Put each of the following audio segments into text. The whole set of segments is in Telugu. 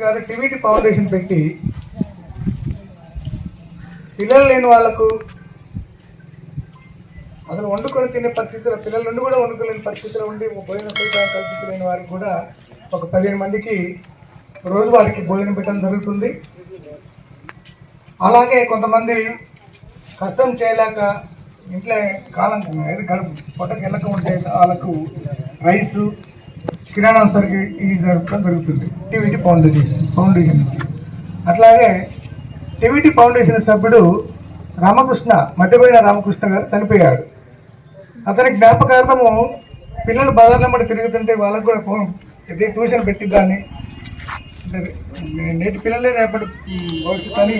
గారు టీవీటీ ఫౌండేషన్ పెట్టి పిల్లలు లేని వాళ్ళకు అసలు వండుకొని తినే పరిస్థితుల్లో పిల్లల నుండి కూడా వండుకోలేని పరిస్థితిలో ఉండి భోజన సౌకర్యం కల్పించలేని వారికి కూడా ఒక 15 మందికి రోజు వారికి భోజనం పెట్టడం జరుగుతుంది. అలాగే కొంతమంది కష్టం చేయలేక ఇంట్లో కాలం పొట్టకి వెళ్ళక ఉంటే వాళ్ళకు రైసు కిరాణా సరికి ఇది జరపడం జరుగుతుంది టీవీటీ ఫౌండేషన్. అట్లాగే టీవీటీ ఫౌండేషన్ సభ్యుడు మధ్యపోయిన రామకృష్ణ గారు చనిపోయాడు. అతని జ్ఞాపకార్థము పిల్లలు బజార్లమ్మడి తిరుగుతుంటే వాళ్ళకు కూడా ట్యూషన్ పెట్టిద్దాన్ని నేటి పిల్లలే రేపటి భవిష్యత్తు అని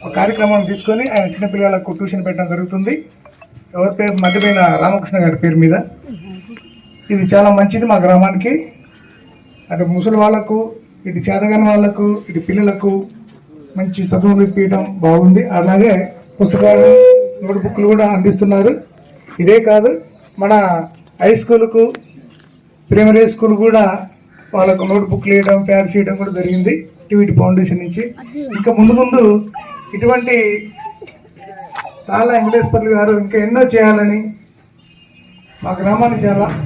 ఒక కార్యక్రమం తీసుకొని ఆయన చిన్నపిల్లలకు ట్యూషన్ పెట్టడం జరుగుతుంది. ఎవరి పేరు మధ్యపోయిన రామకృష్ణ గారి పేరు మీద. ఇది చాలా మంచిది మా గ్రామానికి. అటు ముసలి వాళ్ళకు, ఇటు చేతగాని వాళ్ళకు, ఇటు పిల్లలకు మంచి చదువులు ఇప్పించడం బాగుంది. అలాగే పుస్తకాలు, నోట్ బుక్లు కూడా అందిస్తున్నారు. ఇదే కాదు, మన హై స్కూల్కు, ప్రైమరీ స్కూల్ కూడా వాళ్ళకు నోట్ బుక్లు వేయడం, ప్యాడ్స్ వేయడం కూడా జరిగింది టీవీటీ ఫౌండేషన్ నుంచి. ఇంకా ముందు ఇటువంటి చాలా వెంకటేశ్వర్లు గారు ఇంకా ఎన్నో చేయాలని, మా గ్రామాన్ని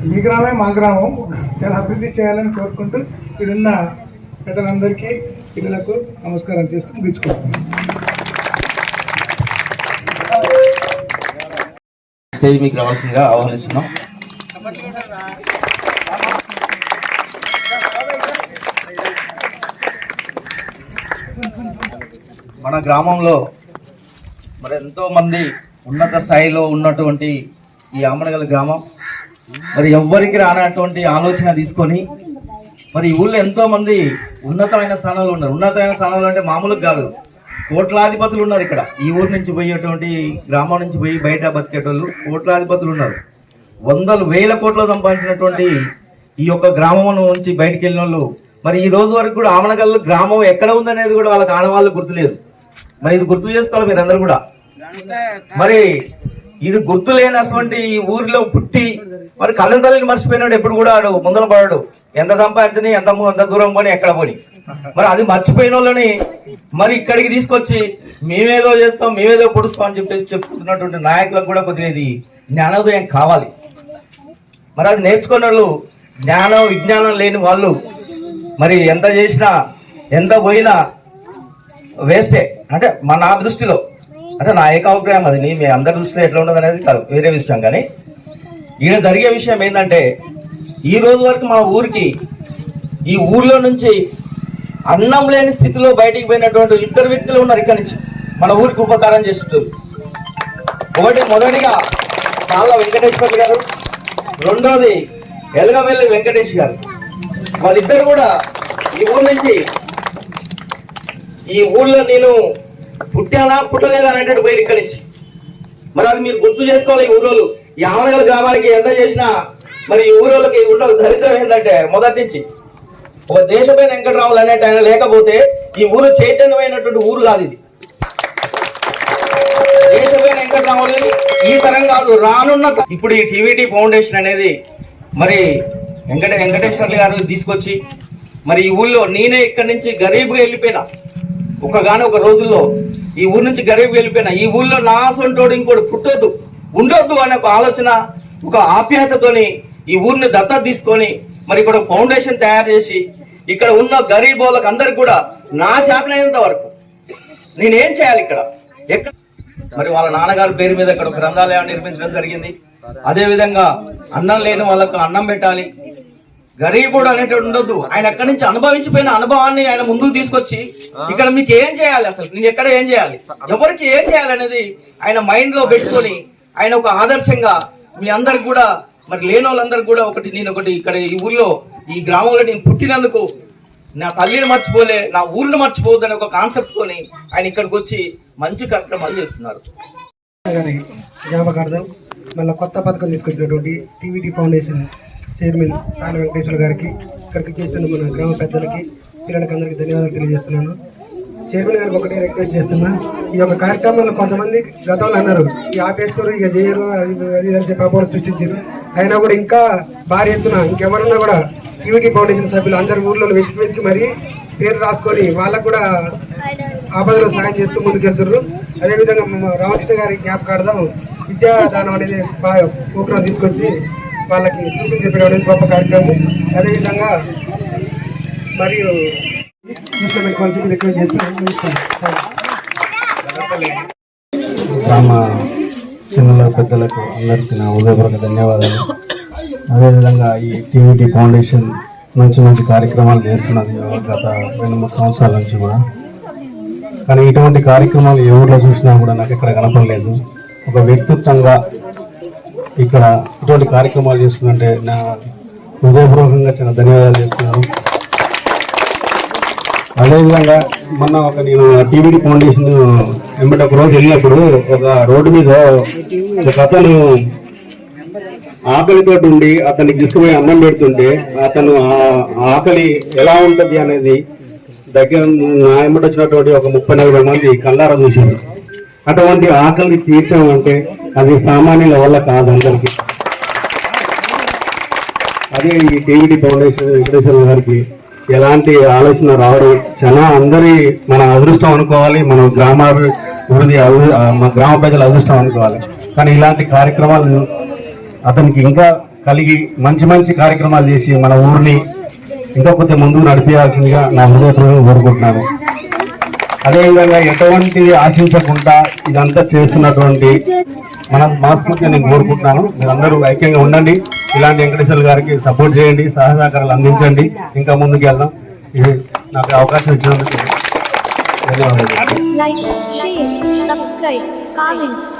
మీ గ్రామే మా గ్రామం చాలా అభివృద్ధి చేయాలని కోరుకుంటూ ఇక్కడున్న పెద్దలందరికీ పిల్లలకు నమస్కారం చేస్తూ ముగించుకుంటున్నాను. స్టేజ్ మీకు రావాల్సిందిగా ఆహ్వానిస్తున్నాం. మన గ్రామంలో మరి ఎంతో మంది ఉన్నత స్థాయిలో ఉన్నటువంటి ఈ ఆమనగల్ గ్రామం మరి ఎవ్వరికి రానటువంటి ఆలోచన తీసుకొని మరి ఈ ఊళ్ళో ఎంతో మంది ఉన్నతమైన స్థానాలు ఉన్నారు. ఉన్నతమైన స్థానాలు అంటే మామూలుగా కాదు, కోట్లాధిపతులు ఉన్నారు ఇక్కడ. ఈ ఊరు నుంచి పోయేటువంటి గ్రామం నుంచి పోయి బయట బతికేటోళ్ళు కోట్లాధిపతులు ఉన్నారు. వందలు వేల కోట్లు సంపాదించినటువంటి ఈ యొక్క గ్రామం నుంచి బయటకు వెళ్ళిన వాళ్ళు మరి ఈ రోజు వరకు కూడా ఆమనగల్ గ్రామం ఎక్కడ ఉందనేది కూడా వాళ్ళకి ఆనవాళ్ళు గుర్తులేదు. మరి ఇది గుర్తు చేసుకోవాలి మీరందరూ కూడా. మరి ఇది గుర్తు లేనటువంటి ఈ ఊరిలో పుట్టి మరి కళ్ళ తల్లిని మర్చిపోయినాడు. ఎప్పుడు కూడా ఆడు ముందల పడాడు, ఎంత సంపాదించని ఎంత దూరం పోని ఎక్కడ పోని. మరి అది మర్చిపోయిన వాళ్ళని మరి ఇక్కడికి తీసుకొచ్చి మేమేదో చేస్తాం, మేమేదో పొడుస్తాం అని చెప్పేసి చెప్పుకుంటున్నటువంటి నాయకులకు కూడా కొద్దిగా ఇది జ్ఞానోదయం కావాలి. మరి అది నేర్చుకున్న వాళ్ళు, జ్ఞానం విజ్ఞానం లేని వాళ్ళు మరి ఎంత చేసినా ఎంత పోయినా వేస్టే. అంటే నా దృష్టిలో, అంటే నా ఏకాభిప్రాయం, అది మీ అందరి దృష్టిలో ఎట్లా ఉండదు అనేది కాదు, వేరే విషయం. కానీ ఈయన జరిగే విషయం ఏంటంటే ఈ రోజు వరకు మా ఊరికి ఈ ఊర్లో నుంచి అన్నం లేని స్థితిలో బయటికి పోయినటువంటి 2 వ్యక్తులు ఉన్నారు ఇక్కడి నుంచి మన ఊరికి ఉపకారం చేస్తుంటారు. మొదటిగా కాళ్ళ వెంకటేశ్వర్లు గారు, రెండోది ఎలగవెల్లి వెంకటేష్ గారు. వాళ్ళిద్దరు కూడా ఈ ఊరు నుంచి ఈ ఊళ్ళో నేను పుట్టానా పుట్టలేదా అనేటట్టు పోయి ఇక్కడి నుంచి. మరి అది మీరు గుర్తు చేసుకోవాలి. ఈ ఊరోళ్ళు ఈ ఆమనగల్ గ్రామానికి ఎంత చేసినా మరి ఈ ఊరోళ్ళకి ఉన్న దరిద్రం ఏంటంటే మొదటి నుంచి ఒక దేశమైన వెంకటరాములు అనేట ఆయన లేకపోతే ఈ ఊరు చైతన్యమైనటువంటి ఊరు కాదు. ఇది దేశమైన వెంకటరాములని ఈ తరం కాదు, రానున్న ఇప్పుడు ఈ టీవీటీ ఫౌండేషన్ అనేది మరి వెంకటేశ్వర్లు గారు తీసుకొచ్చి మరి ఈ ఊళ్ళో నేనే ఇక్కడి నుంచి గరీబ్గా వెళ్ళిపోయినా, ఒక రోజుల్లో ఈ ఊరు నుంచి గరీబ్గా వెళ్ళిపోయినా, ఈ ఊళ్ళో నా సొంటోడు ఇంకోటి పుట్టొద్దు ఉండొద్దు అనే ఒక ఆలోచన, ఒక ఆప్యాయతతోని ఈ ఊరిని దత్తత తీసుకొని మరి ఇక్కడ ఫౌండేషన్ తయారు చేసి ఇక్కడ ఉన్న గరీబ్ వాళ్ళకి అందరికి కూడా నా శాతనైనంత వరకు నేనేం చేయాలి ఇక్కడ ఎక్కడ మరి వాళ్ళ నాన్నగారి పేరు మీద ఇక్కడ ఒక గ్రంథాలయం నిర్మించడం జరిగింది. అదేవిధంగా అన్నం లేని వాళ్ళకు అన్నం పెట్టాలి, గరీబుడు అనేటువంటి ఉండొద్దు. ఆయన ఎక్కడి నుంచి అనుభవించిపోయిన అనుభవాన్ని ఆయన ముందుకు తీసుకొచ్చి ఇక్కడ మీకు ఏం చేయాలి, అసలు నేను ఎక్కడ ఏం చేయాలి, ఎవరికి ఏం చేయాలి అనేది ఆయన మైండ్ లో పెట్టుకొని ఆయన ఒక ఆదర్శంగా మీ అందరికి కూడా మరి లేని వాళ్ళందరికీ కూడా నేను ఒకటి ఇక్కడ ఈ ఊర్లో ఈ గ్రామంలో నేను పుట్టినందుకు నా తల్లిని మర్చిపోలే, నా ఊరిని మర్చిపోవద్దని ఒక కాన్సెప్ట్ తోని ఆయన ఇక్కడికి వచ్చి మంచి కార్యక్రమాలు చేస్తున్నారు. జ్ఞాపకార్థం మళ్ళీ కొత్త పథకం తీసుకొచ్చినటువంటి టీవీటీ ఫౌండేషన్ చైర్మన్ కాళ్ళ వెంకటేశ్వర గారికి, ఇక్కడికి చేస్తున్న మన గ్రామ పెద్దలకి, పిల్లలకి అందరికీ ధన్యవాదాలు తెలియజేస్తున్నాను. చైర్మన్ గారికి ఒకటే రిక్వెస్ట్ చేస్తున్నా, ఈ యొక్క కార్యక్రమంలో కొంతమంది గతంలో అన్నారు ఈ ఆపేస్తారు ఇక చేయరు అది అని చెప్పి అపోహలు సృష్టించారు. అయినా కూడా ఇంకా భారీ ఎత్తున ఇంకెవరన్నా కూడా టీవీటీ ఫౌండేషన్ సభ్యులు అందరి ఊర్లలో వెతికి మరి పేరు రాసుకొని వాళ్ళకు కూడా ఆపదలో సహాయం చేస్తూ ముందుకెళ్తున్నారు. అదేవిధంగా రామకృష్ణ గారి జ్ఞాపకార్థం విద్యాదానం అనేది ప్రోగ్రాం తీసుకొచ్చి వాళ్ళకి ట్యూషన్ చెప్పడం అనేది గొప్ప కార్యక్రమం. అదేవిధంగా మరియు గ్రామ చిన్నల పెద్దలకు అందరికీ నా హృదయపూర్వక ధన్యవాదాలు. అదేవిధంగా ఈ టీవీటీ ఫౌండేషన్ మంచి మంచి కార్యక్రమాలు చేస్తున్నది గత 2-3 సంవత్సరాల నుంచి కూడా. కానీ ఇటువంటి కార్యక్రమాలు ఏ ఊర్లో చూసినా కూడా నాకు ఇక్కడ కనపడలేదు. ఒక వ్యక్తిత్వంగా ఇక్కడ ఇటువంటి కార్యక్రమాలు చేస్తుందంటే నా హృదయపూర్వకంగా చాలా ధన్యవాదాలు చేస్తున్నాను. అదేవిధంగా మొన్న నేను టీవీటీ ఫౌండేషన్ వెంబడి ఒక రోజు వెళ్ళినప్పుడు ఒక రోడ్డు మీద ఒక అతను ఆకలితో ఉండి అతనికి తీసుకుపోయి అన్నం పెడుతుంటే అతను ఆకలి ఎలా ఉంటుంది అనేది దగ్గర నా వెంబడి వచ్చినటువంటి ఒక 30-40 మంది కళ్ళారా చూసింది. అటువంటి ఆకలిని తీర్చామంటే అది సామాన్యుల వల్ల కాదు అందరికీ. అదే ఈ టీవీటీ ఫౌండేషన్ వెంకటేశ్వర గారికి ఎలాంటి ఆలోచన రావడం చాలా అందరి మన అదృష్టం అనుకోవాలి. మన గ్రామాభివృద్ధి మా గ్రామ ప్రజల అదృష్టం అనుకోవాలి. కానీ ఇలాంటి కార్యక్రమాలు అతనికి ఇంకా కలిగి మంచి మంచి కార్యక్రమాలు చేసి మన ఊరిని ఇంకా కొంచెం ముందుకు నడిపించాల్సిందిగా నా హృదయపూర్వకంగా కోరుకుంటున్నాను. అదేవిధంగా ఎటువంటి ఆశించకుండా ఇదంతా చేస్తున్నటువంటి మన మనస్ఫూర్తిగా నేను కోరుకుంటున్నాను. మీరందరూ ఐక్యంగా ఉండండి. ఇలాంటి వెంకటేశ్వర గారికి సపోర్ట్ చేయండి, సహకారాలు అందించండి. ఇంకా ముందుకు వెళ్దాం. ఇది నాకు అవకాశం ఇచ్చినందుకు ధన్యవాదాలు. Like, share, subscribe, comment.